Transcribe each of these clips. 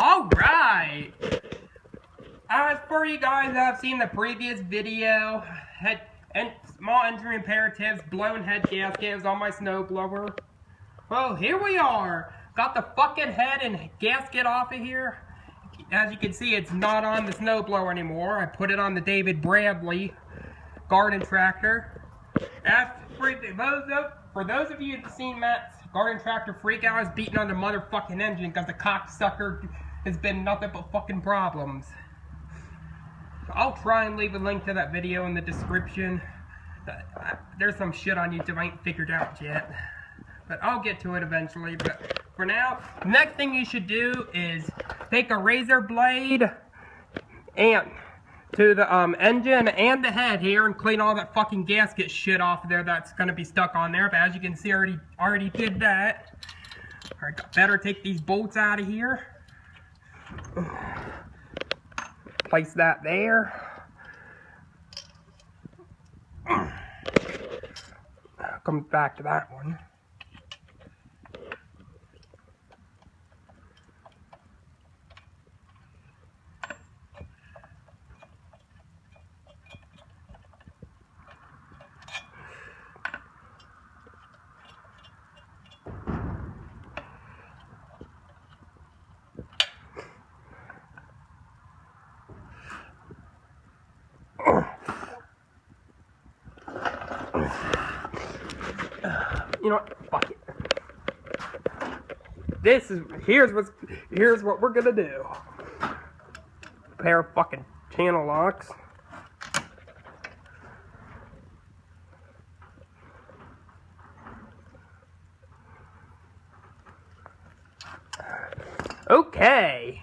Alright! As for you guys that have seen the previous video, small engine imperatives, blown head gaskets on my snowblower. Well, here we are. Got the fucking head and gasket off of here. As you can see, it's not on the snowblower anymore. I put it on the David Bradley garden tractor. As for those of you who've seen Matt's garden tractor freak out, I was beating on the motherfucking engine because the cocksucker has been nothing but fucking problems. I'll try and leave a link to that video in the description. There's some shit on YouTube I ain't figured out yet. But I'll get to it eventually. But for now, the next thing you should do is take a razor blade and to the engine and the head here and clean all that fucking gasket shit off of there that's gonna be stuck on there. But as you can see, I already did that. Alright, better take these bolts out of here. Place that there. Comes back to that one. You know what? Fuck it. Here's what we're gonna do. A pair of fucking channel locks. Okay.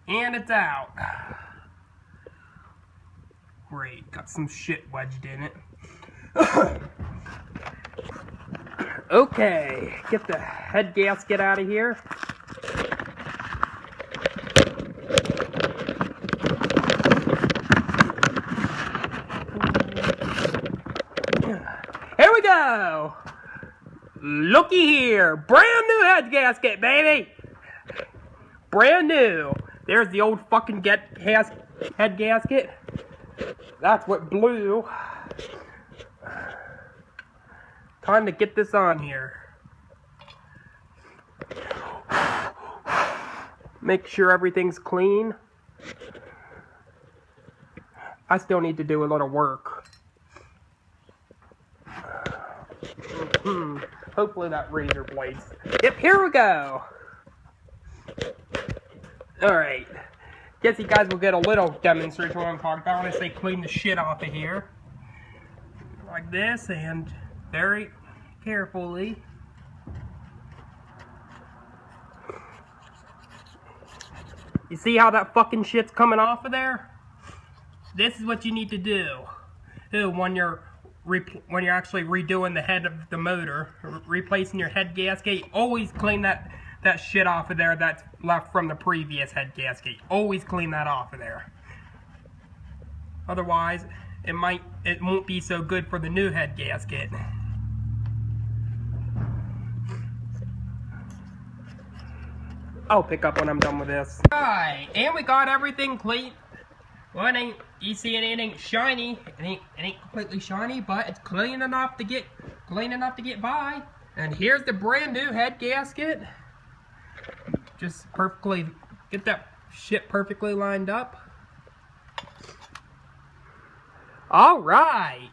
And it's out. Great, got some shit wedged in it. Okay, get the head gasket out of here. Here we go! Looky here, brand new head gasket, baby! Brand new. There's the old fucking head gasket. That's what blew. Time to get this on here. Make sure everything's clean. I still need to do a little work. Hopefully that razor blade's... Yep, here we go. Alright. Guess you guys will get a little demonstration of what I'm talking about when I say clean the shit off of here. Like this, and very carefully. You see how that fucking shit's coming off of there? This is what you need to do when you're actually redoing the head of the motor, replacing your head gasket. Always clean that shit off of there that's left from the previous head gasket. Always clean that off of there. Otherwise, it won't be so good for the new head gasket. I'll pick up when I'm done with this. Alright, and we got everything clean. Well, you see it ain't shiny. It ain't completely shiny, but it's clean enough to get by. And here's the brand new head gasket. Just perfectly, get that shit perfectly lined up. Alright.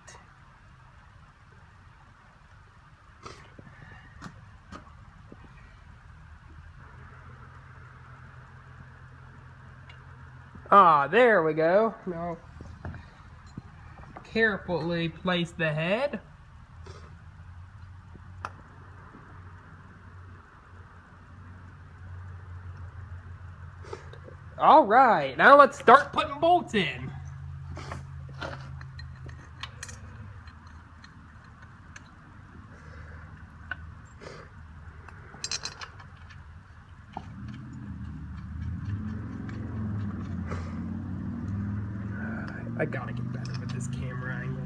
Ah, there we go. Now, carefully place the head. Alright, now let's start putting bolts in. I gotta get better with this camera angle.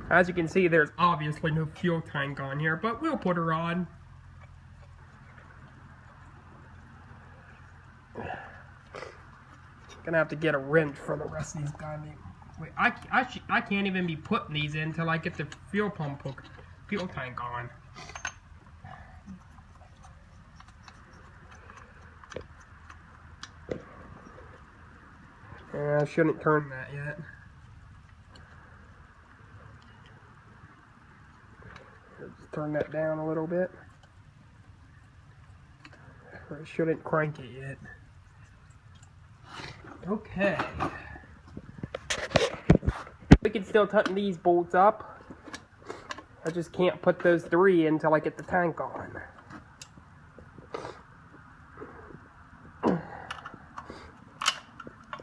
As you can see, there's obviously no fuel tank on here, but we'll put her on. Gonna have to get a wrench for the rest of these guys. Wait, I can't even be putting these in until I get the fuel tank on. Yeah, I shouldn't turn that yet. Just turn that down a little bit. I shouldn't crank it yet. Okay. We can still tighten these bolts up. I just can't put those 3 in until I get the tank on.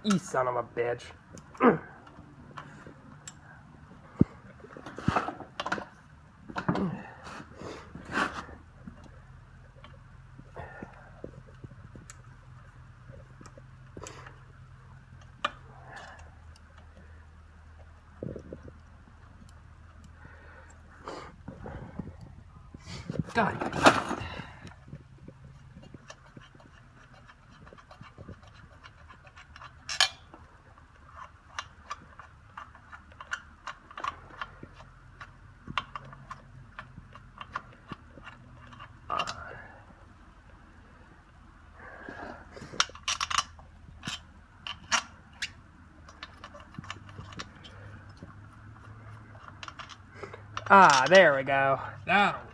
You son of a bitch. God damn it. Ah, there we go. That'll work.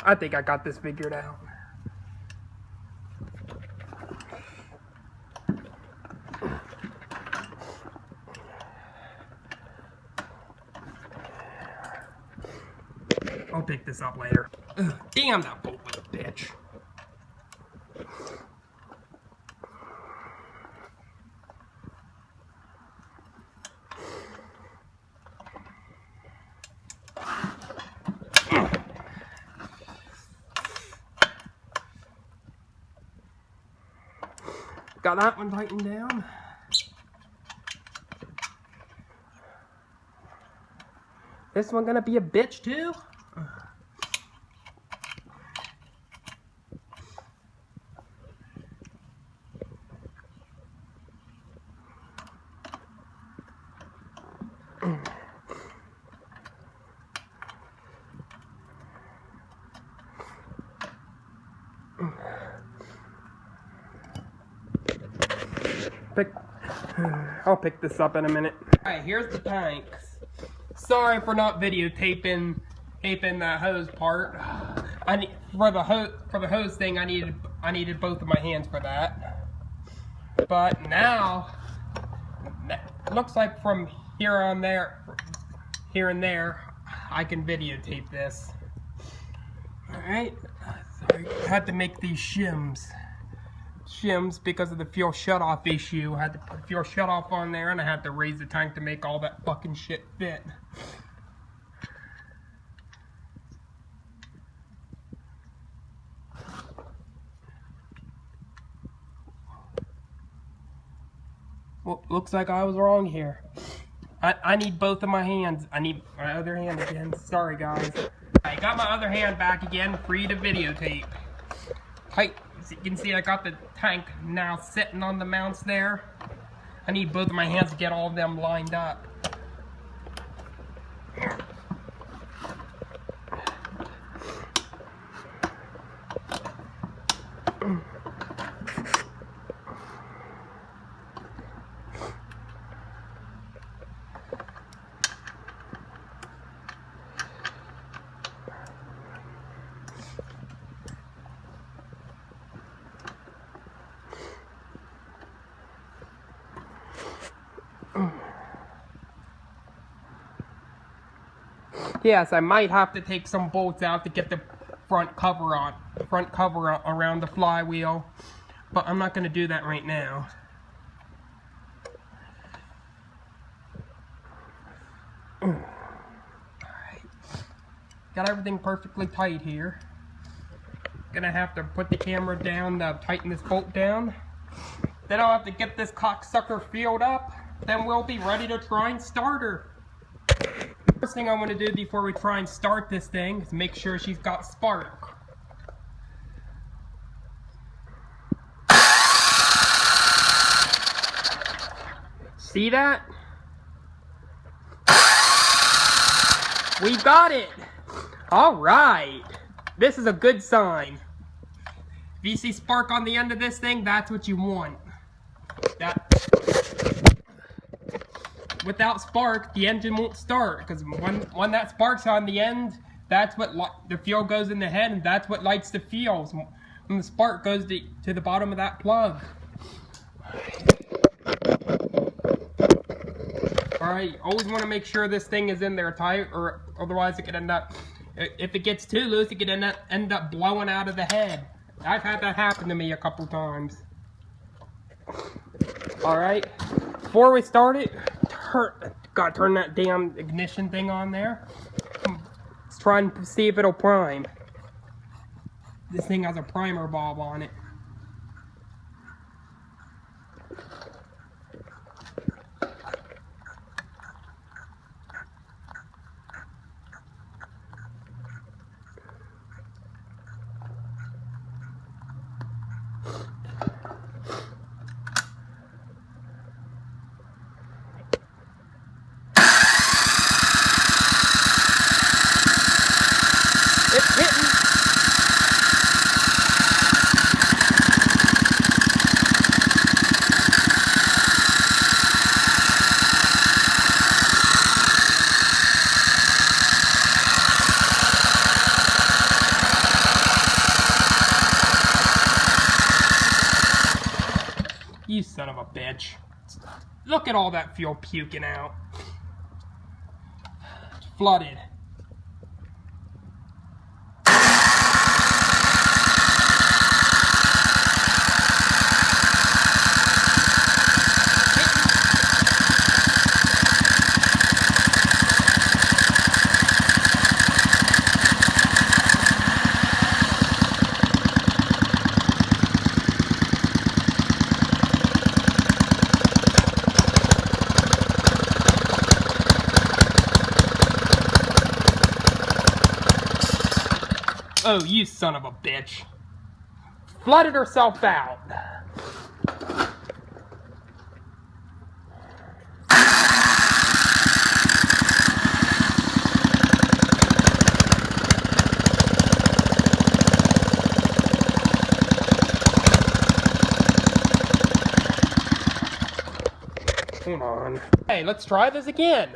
I think I got this figured out. I'll pick this up later. Ugh, damn, that bolt was a bitch. Got that one tightened down. This one gonna be a bitch too? I'll pick this up in a minute. Alright, here's the tanks. Sorry for not videotaping that hose part. For the hose thing I needed both of my hands for that. But now looks like from here and there I can videotape this. Alright. So I had to make these shims because of the fuel shutoff issue. I had to put fuel shutoff on there, and I had to raise the tank to make all that fucking shit fit. Well, looks like I was wrong here. I need both of my hands. I need my other hand again. Sorry, guys. I got my other hand back again, free to videotape. As you can see, I got the tank now sitting on the mounts there. I need both of my hands to get all of them lined up. Yes, I might have to take some bolts out to get the front cover around the flywheel, but I'm not going to do that right now. got everything perfectly tight here. Gonna have to put the camera down to tighten this bolt down. Then I'll have to get this cocksucker filled up. Then we'll be ready to try and start her. First thing I want to do before we try and start this thing is make sure she's got spark. See that? We got it! Alright! This is a good sign. If you see spark on the end of this thing, that's what you want. Without spark, the engine won't start, because when that spark's on the end, that's what the fuel goes in the head, and that's what lights the fuels. When the spark goes to the bottom of that plug. Alright, always want to make sure this thing is in there tight, or otherwise it could end up, if it gets too loose, it could end up blowing out of the head. I've had that happen to me a couple times. Alright, before we start it, gotta turn that damn ignition thing on there. Let's try and see if it'll prime. This thing has a primer bulb on it. It's hitting. You son of a bitch. Look at all that fuel puking out. It's flooded. Oh, you son of a bitch. Flooded herself out. Hold on. Hey, let's try this again.